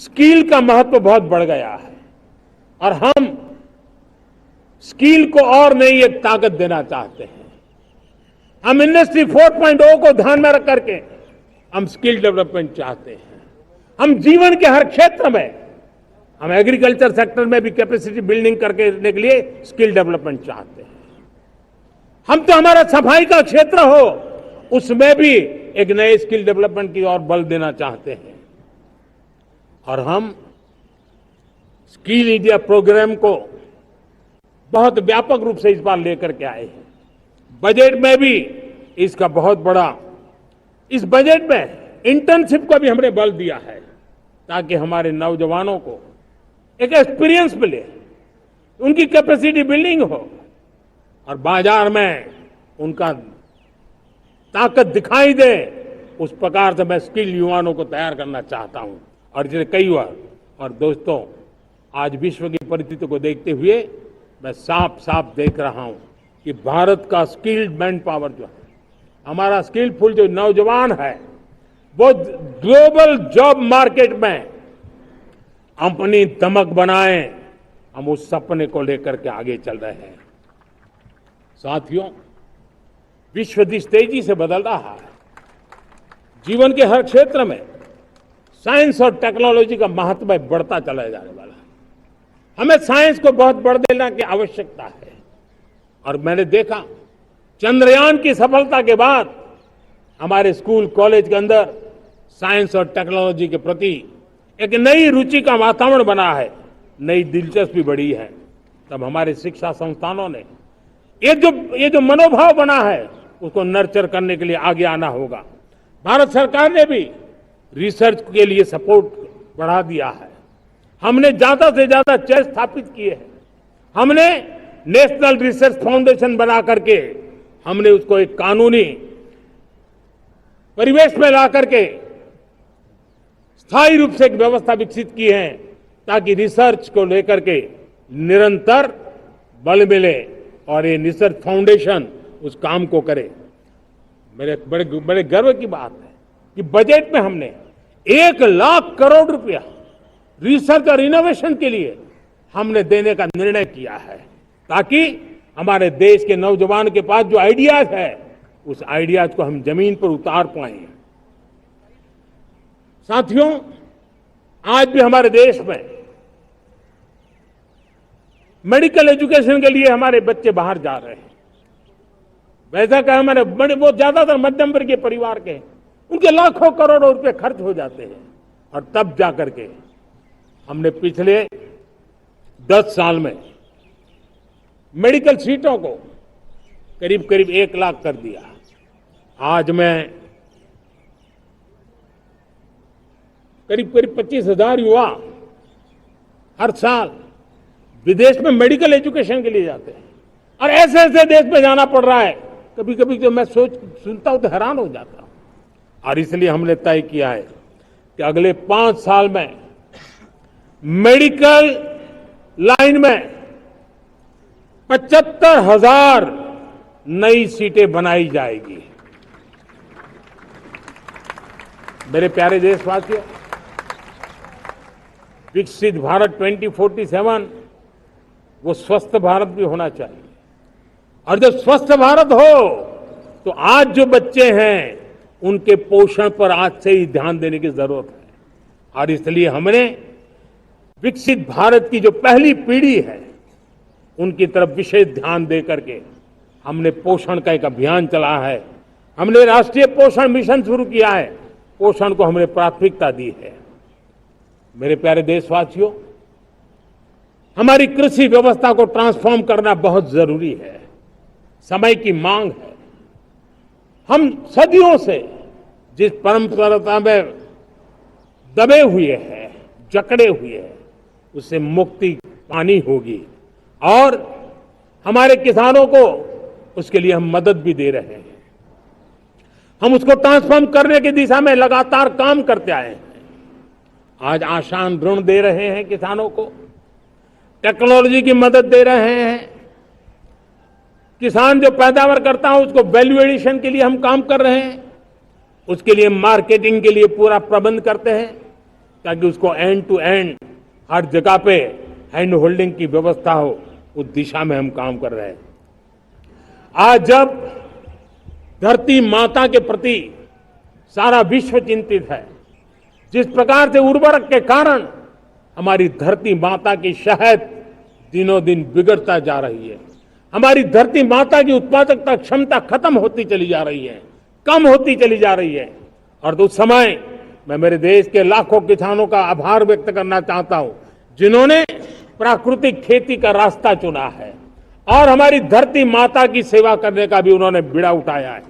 Skill का महत्व बहुत बढ़ गया है और हम स्किल को और नई एक ताकत देना चाहते हैं। हम इंडस्ट्री 4.0 को ध्यान में रख करके हम स्किल डेवलपमेंट चाहते हैं। हम जीवन के हर क्षेत्र में, हम एग्रीकल्चर सेक्टर में भी कैपेसिटी बिल्डिंग करने के लिए स्किल डेवलपमेंट चाहते हैं। हम तो हमारा सफाई का क्षेत्र हो, उसमें भी एक नए स्किल डेवलपमेंट की ओर बल देना चाहते हैं। और हम स्किल इंडिया प्रोग्राम को बहुत व्यापक रूप से इस बार लेकर के आए हैं। बजट में भी इसका बहुत बड़ा, इस बजट में इंटर्नशिप को भी हमने बल दिया है ताकि हमारे नौजवानों को एक एक्सपीरियंस मिले, उनकी कैपेसिटी बिल्डिंग हो और बाजार में उनका ताकत दिखाई दे। उस प्रकार से मैं स्किल युवाओं को तैयार करना चाहता हूं। और जिसे कई बार, और दोस्तों, आज विश्व की परिस्थिति को देखते हुए मैं साफ साफ देख रहा हूं कि भारत का स्किल्ड मैन पावर जो है, हमारा स्किलफुल जो नौजवान है, वो ग्लोबल जॉब मार्केट में अपनी दमक बनाए। हम उस सपने को लेकर के आगे चल रहे हैं। साथियों, विश्व जिस तेजी से बदल रहा है, जीवन के हर क्षेत्र में साइंस और टेक्नोलॉजी का महत्व बढ़ता चला जाने वाला है। हमें साइंस को बहुत बढ़ देना की आवश्यकता है। और मैंने देखा चंद्रयान की सफलता के बाद हमारे स्कूल कॉलेज के अंदर साइंस और टेक्नोलॉजी के प्रति एक नई रुचि का वातावरण बना है, नई दिलचस्पी बढ़ी है। तब हमारे शिक्षा संस्थानों ने ये जो मनोभाव बना है, उसको नर्चर करने के लिए आगे आना होगा। भारत सरकार ने भी रिसर्च के लिए सपोर्ट बढ़ा दिया है। हमने ज्यादा से ज्यादा चेस्ट स्थापित किए हैं। हमने नेशनल रिसर्च फाउंडेशन बना करके हमने उसको एक कानूनी परिवेश में ला करके स्थायी रूप से एक व्यवस्था विकसित की है ताकि रिसर्च को लेकर के निरंतर बल मिले और ये रिसर्च फाउंडेशन उस काम को करे। मेरे बड़े गर्व की बात है कि बजट में हमने 1,00,000 करोड़ रुपया रिसर्च और इनोवेशन के लिए हमने देने का निर्णय किया है ताकि हमारे देश के नौजवान के पास जो आइडियाज है, उस आइडियाज को हम जमीन पर उतार पाए। साथियों, आज भी हमारे देश में मेडिकल एजुकेशन के लिए हमारे बच्चे बाहर जा रहे हैं। वैसा कहा हमारे वो ज्यादातर मध्यम वर्गीय परिवार के, उनके लाखों करोड़ों रुपए खर्च हो जाते हैं। और तब जाकर के हमने पिछले 10 साल में मेडिकल सीटों को करीब करीब 1,00,000 कर दिया। आज मैं करीब 25,000 युवा हर साल विदेश में मेडिकल एजुकेशन के लिए जाते हैं। और ऐसे ऐसे देश में जाना पड़ रहा है, कभी कभी जो मैं सुनता हूं तो हैरान हो जाता हूं। और इसलिए हमने तय किया है कि अगले 5 साल में मेडिकल लाइन में 75,000 नई सीटें बनाई जाएगी। मेरे प्यारे देशवासियों, विकसित भारत 2047 वो स्वस्थ भारत भी होना चाहिए। और जब स्वस्थ भारत हो तो आज जो बच्चे हैं उनके पोषण पर आज से ही ध्यान देने की जरूरत है। और इसलिए हमने विकसित भारत की जो पहली पीढ़ी है उनकी तरफ विशेष ध्यान दे करके हमने पोषण का एक अभियान चला है। हमने राष्ट्रीय पोषण मिशन शुरू किया है। पोषण को हमने प्राथमिकता दी है। मेरे प्यारे देशवासियों, हमारी कृषि व्यवस्था को ट्रांसफॉर्म करना बहुत जरूरी है, समय की मांग है। हम सदियों से जिस परंपरा में दबे हुए हैं, जकड़े हुए हैं, उससे मुक्ति पानी होगी। और हमारे किसानों को उसके लिए हम मदद भी दे रहे हैं। हम उसको ट्रांसफॉर्म करने की दिशा में लगातार काम करते आए हैं। आज आसान ऋण दे रहे हैं किसानों को, टेक्नोलॉजी की मदद दे रहे हैं। किसान जो पैदावार करता है उसको वैल्यू एडिशन के लिए हम काम कर रहे हैं। उसके लिए मार्केटिंग के लिए पूरा प्रबंध करते हैं। ताकि उसको एंड टू एंड हर जगह पे हैंड होल्डिंग की व्यवस्था हो, उस दिशा में हम काम कर रहे हैं। आज जब धरती माता के प्रति सारा विश्व चिंतित है, जिस प्रकार से उर्वरक के कारण हमारी धरती माता की शहद दिनों दिन बिगड़ता जा रही है, हमारी धरती माता की उत्पादकता क्षमता खत्म होती चली जा रही है, कम होती चली जा रही है, और उस समय मैं मेरे देश के लाखों किसानों का आभार व्यक्त करना चाहता हूं, जिन्होंने प्राकृतिक खेती का रास्ता चुना है और हमारी धरती माता की सेवा करने का भी उन्होंने बीड़ा उठाया है।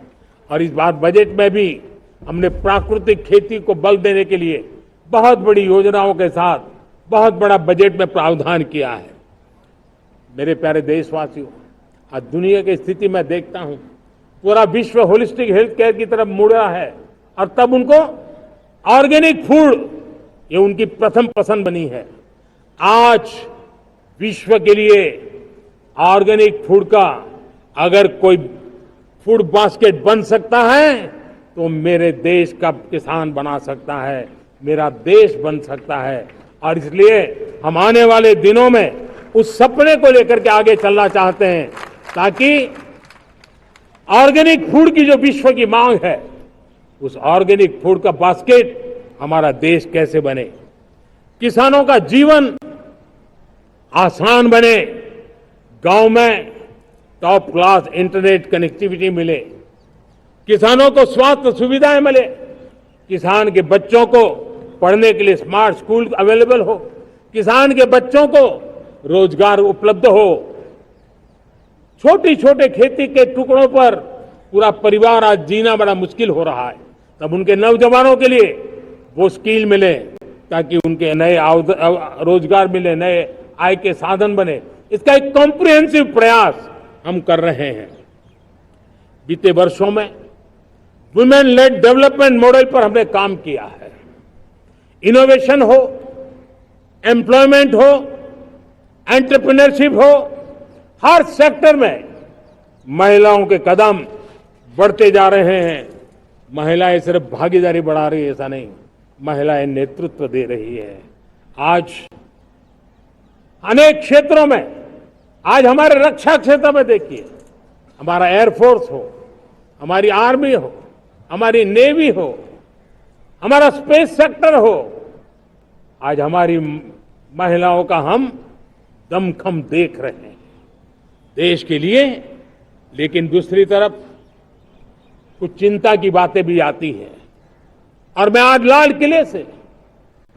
और इस बार बजट में भी हमने प्राकृतिक खेती को बल देने के लिए बहुत बड़ी योजनाओं के साथ बहुत बड़ा बजट में प्रावधान किया है। मेरे प्यारे देशवासियों, आज दुनिया की स्थिति में देखता हूं, पूरा विश्व होलिस्टिक हेल्थ केयर की तरफ मुड़ रहा है, और तब उनको ऑर्गेनिक फूड ये उनकी प्रथम पसंद बनी है। आज विश्व के लिए ऑर्गेनिक फूड का अगर कोई फूड बास्केट बन सकता है तो मेरे देश का किसान बना सकता है, मेरा देश बन सकता है। और इसलिए हम आने वाले दिनों में उस सपने को लेकर के आगे चलना चाहते हैं, ताकि ऑर्गेनिक फूड की जो विश्व की मांग है, उस ऑर्गेनिक फूड का बास्केट हमारा देश कैसे बने, किसानों का जीवन आसान बने, गांव में टॉप क्लास इंटरनेट कनेक्टिविटी मिले, किसानों को स्वास्थ्य सुविधाएं मिले, किसान के बच्चों को पढ़ने के लिए स्मार्ट स्कूल अवेलेबल हो, किसान के बच्चों को रोजगार उपलब्ध हो। छोटी छोटे खेती के टुकड़ों पर पूरा परिवार आज जीना बड़ा मुश्किल हो रहा है, तब उनके नौजवानों के लिए वो स्किल मिले, ताकि उनके नए रोजगार मिले, नए आय के साधन बने। इसका एक कॉम्प्रिहेंसिव प्रयास हम कर रहे हैं। बीते वर्षों में वुमेन लेड डेवलपमेंट मॉडल पर हमने काम किया है। इनोवेशन हो, एम्प्लॉयमेंट हो, एंटरप्रेन्योरशिप हो, हर सेक्टर में महिलाओं के कदम बढ़ते जा रहे हैं। महिलाएं सिर्फ भागीदारी बढ़ा रही है ऐसा नहीं, महिलाएं नेतृत्व दे रही है। आज अनेक क्षेत्रों में, आज हमारे रक्षा क्षेत्र में देखिए, हमारा एयरफोर्स हो, हमारी आर्मी हो, हमारी नेवी हो, हमारा स्पेस सेक्टर हो, आज हमारी महिलाओं का हम दमखम देख रहे हैं देश के लिए। लेकिन दूसरी तरफ कुछ चिंता की बातें भी आती हैं, और मैं आज लाल किले से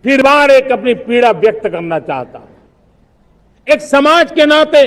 फिर बार एक अपनी पीड़ा व्यक्त करना चाहता हूं। एक समाज के नाते